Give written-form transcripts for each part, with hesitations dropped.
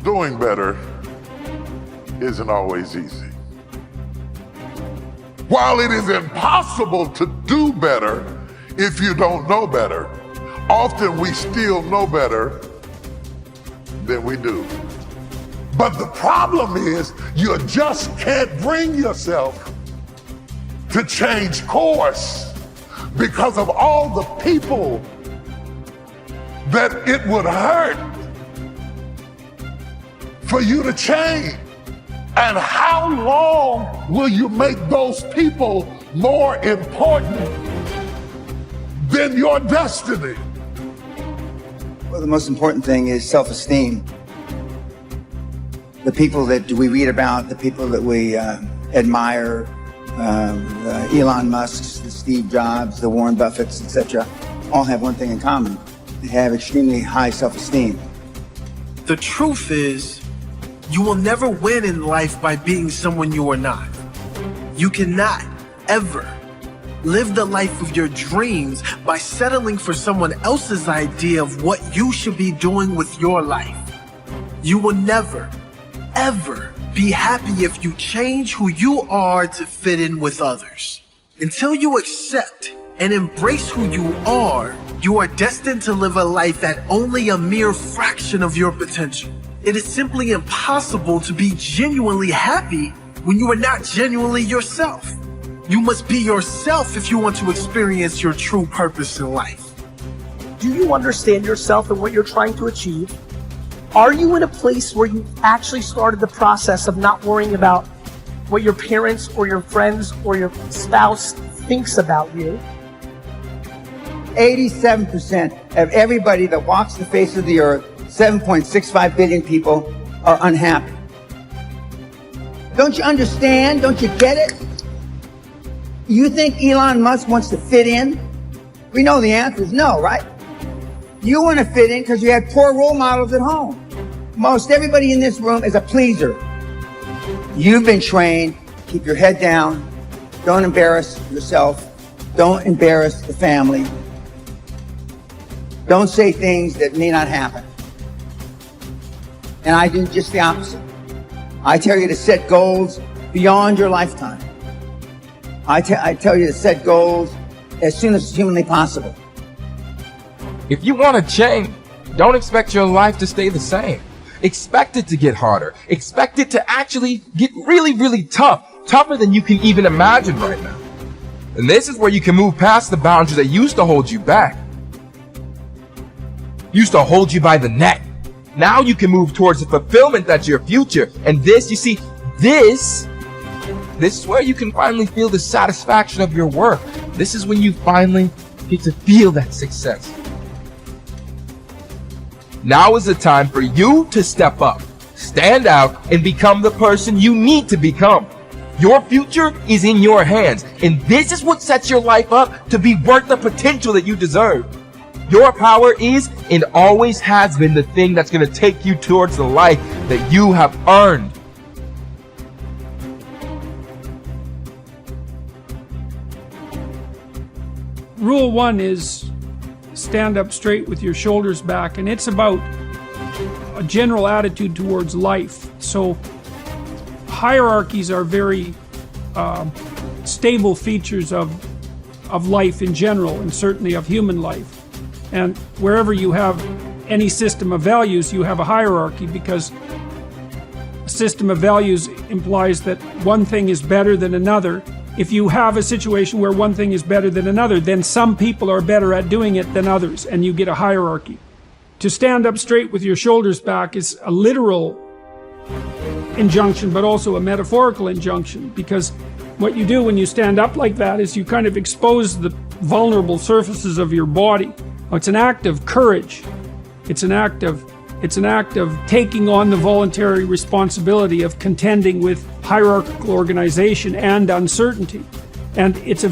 Doing better isn't always easy. While it is impossible to do better if you don't know better, often we still know better than we do. But the problem is you just can't bring yourself to change course because of all the people that it would hurt for you to change. And how long will you make those people more important than your destiny? Well, the most important thing is self-esteem. The people that we read about, the people that we admire, the Elon Musks, the Steve Jobs, the Warren Buffetts, etc., all have one thing in common. They have extremely high self-esteem. The truth is, you will never win in life by being someone you are not. You cannot ever live the life of your dreams by settling for someone else's idea of what you should be doing with your life. You will never, ever be happy if you change who you are to fit in with others. Until you accept and embrace who you are destined to live a life at only a mere fraction of your potential. It is simply impossible to be genuinely happy when you are not genuinely yourself. You must be yourself if you want to experience your true purpose in life. Do you understand yourself and what you're trying to achieve? Are you in a place where you actually started the process of not worrying about what your parents or your friends or your spouse thinks about you? 87% of everybody that walks the face of the earth, 7.65 billion people, are unhappy. Don't you understand? Don't you get it? You think Elon Musk wants to fit in? We know the answer is no, right? You want to fit in because you have poor role models at home. Most everybody in this room is a pleaser. You've been trained, keep your head down, don't embarrass yourself, don't embarrass the family, don't say things that may not happen. And I do just the opposite. I tell you to set goals beyond your lifetime. I tell you to set goals as soon as humanly possible. If you want to change, don't expect your life to stay the same. Expect it to get harder. Expect it to actually get really, really tough. Tougher than you can even imagine right now. And this is where you can move past the boundaries that used to hold you back. Used to hold you by the neck. Now you can move towards the fulfillment that's your future. And this, you see, this is where you can finally feel the satisfaction of your work. This is when you finally get to feel that success. Now is the time for you to step up, stand out, and become the person you need to become. Your future is in your hands, and this is what sets your life up to be worth the potential that you deserve. Your power is and always has been the thing that's going to take you towards the life that you have earned. Rule 1 is stand up straight with your shoulders back, and it's about a general attitude towards life. So hierarchies are very stable features of life in general, and certainly of human life. And wherever you have any system of values, you have a hierarchy, because a system of values implies that one thing is better than another. If you have a situation where one thing is better than another, then some people are better at doing it than others, and you get a hierarchy. To stand up straight with your shoulders back is a literal injunction, but also a metaphorical injunction, because what you do when you stand up like that is you kind of expose the vulnerable surfaces of your body. It's an act of courage. It's an act of taking on the voluntary responsibility of contending with hierarchical organization and uncertainty. And it's a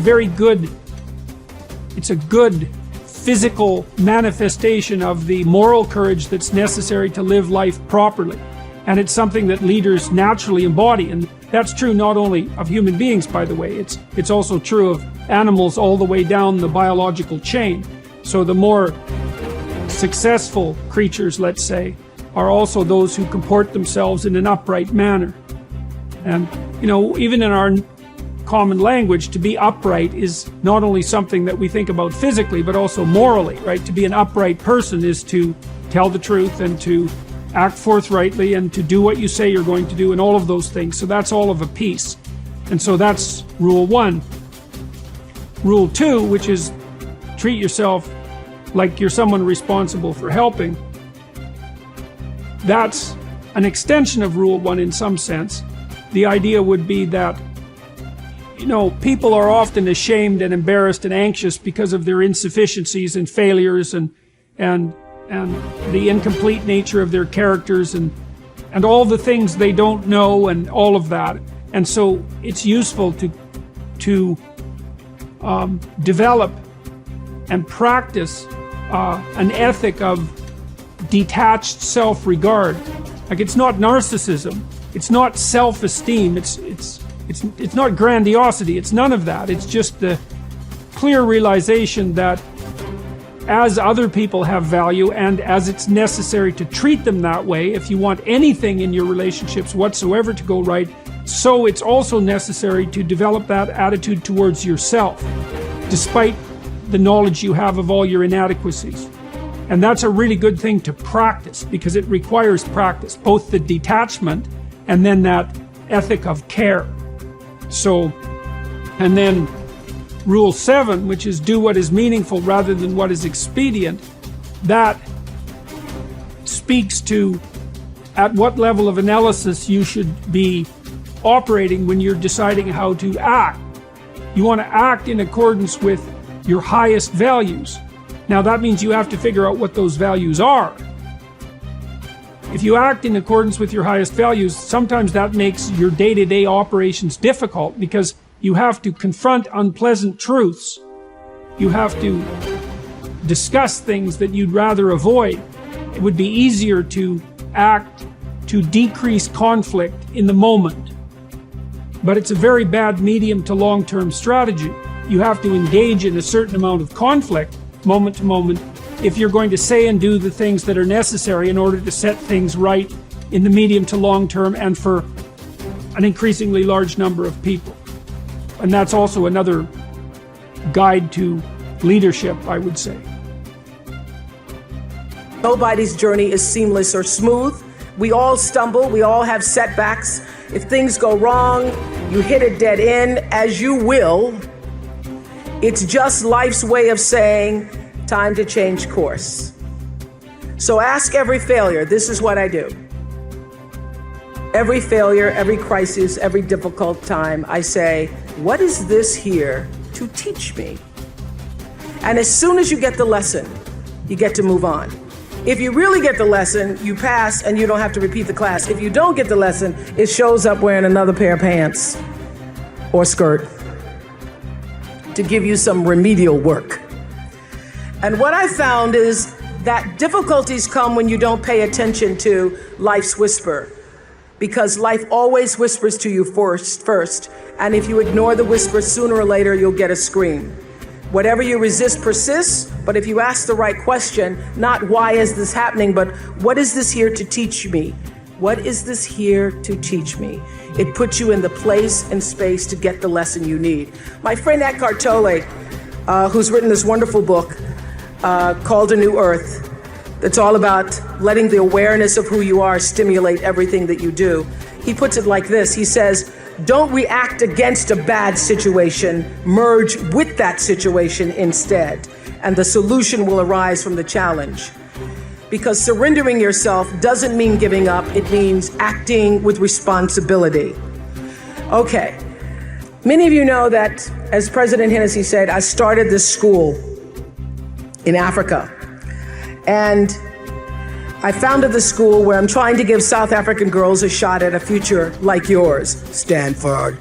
good physical manifestation of the moral courage that's necessary to live life properly. And it's something that leaders naturally embody. And that's true not only of human beings, by the way, it's also true of animals all the way down the biological chain. So the more successful creatures, let's say, are also those who comport themselves in an upright manner. And, you know, even in our common language, to be upright is not only something that we think about physically, but also morally, right? To be an upright person is to tell the truth and to act forthrightly and to do what you say you're going to do and all of those things. So that's all of a piece. And so that's rule 1. Rule 2, which is treat yourself like you're someone responsible for helping. That's an extension of rule 1 in some sense. The idea would be that, you know, people are often ashamed and embarrassed and anxious because of their insufficiencies and failures and the incomplete nature of their characters and all the things they don't know and all of that. And so it's useful to develop and practice an ethic of detached self-regard. Like, it's not narcissism, it's not self-esteem, it's not grandiosity, it's none of that. It's just the clear realization that as other people have value and as it's necessary to treat them that way, if you want anything in your relationships whatsoever to go right, so it's also necessary to develop that attitude towards yourself, despite the knowledge you have of all your inadequacies. And that's a really good thing to practice, because it requires practice, both the detachment and then that ethic of care. So, and then rule 7, which is do what is meaningful rather than what is expedient, that speaks to at what level of analysis you should be operating when you're deciding how to act. You want to act in accordance with your highest values. Now that means you have to figure out what those values are. If you act in accordance with your highest values, sometimes that makes your day-to-day operations difficult, because you have to confront unpleasant truths. You have to discuss things that you'd rather avoid. It would be easier to act to decrease conflict in the moment. But it's a very bad medium to long-term strategy. You have to engage in a certain amount of conflict, moment to moment, if you're going to say and do the things that are necessary in order to set things right in the medium to long term and for an increasingly large number of people. And that's also another guide to leadership, I would say. Nobody's journey is seamless or smooth. We all stumble, we all have setbacks. If things go wrong, you hit a dead end, as you will. It's just life's way of saying, time to change course. So ask every failure. This is what I do. Every failure, every crisis, every difficult time, I say, what is this here to teach me? And as soon as you get the lesson, you get to move on. If you really get the lesson, you pass and you don't have to repeat the class. If you don't get the lesson, it shows up wearing another pair of pants or skirt to give you some remedial work. And what I found is that difficulties come when you don't pay attention to life's whisper, because life always whispers to you first. And if you ignore the whisper, sooner or later, you'll get a scream. Whatever you resist persists, but if you ask the right question, not why is this happening, but what is this here to teach me? What is this here to teach me? It puts you in the place and space to get the lesson you need. My friend Eckhart Tolle, who's written this wonderful book called A New Earth, that's all about letting the awareness of who you are stimulate everything that you do. He puts it like this. He says, don't react against a bad situation, merge with that situation instead, and the solution will arise from the challenge. Because surrendering yourself doesn't mean giving up, it means acting with responsibility. Okay, many of you know that, as President Hennessy said, I started this school in Africa. And I founded the school where I'm trying to give South African girls a shot at a future like yours, Stanford.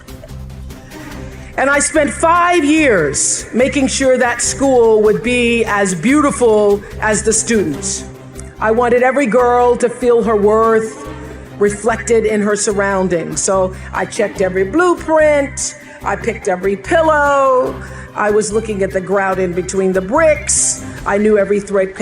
And I spent 5 years making sure that school would be as beautiful as the students. I wanted every girl to feel her worth reflected in her surroundings. So I checked every blueprint, I picked every pillow, I was looking at the grout in between the bricks, I knew every thread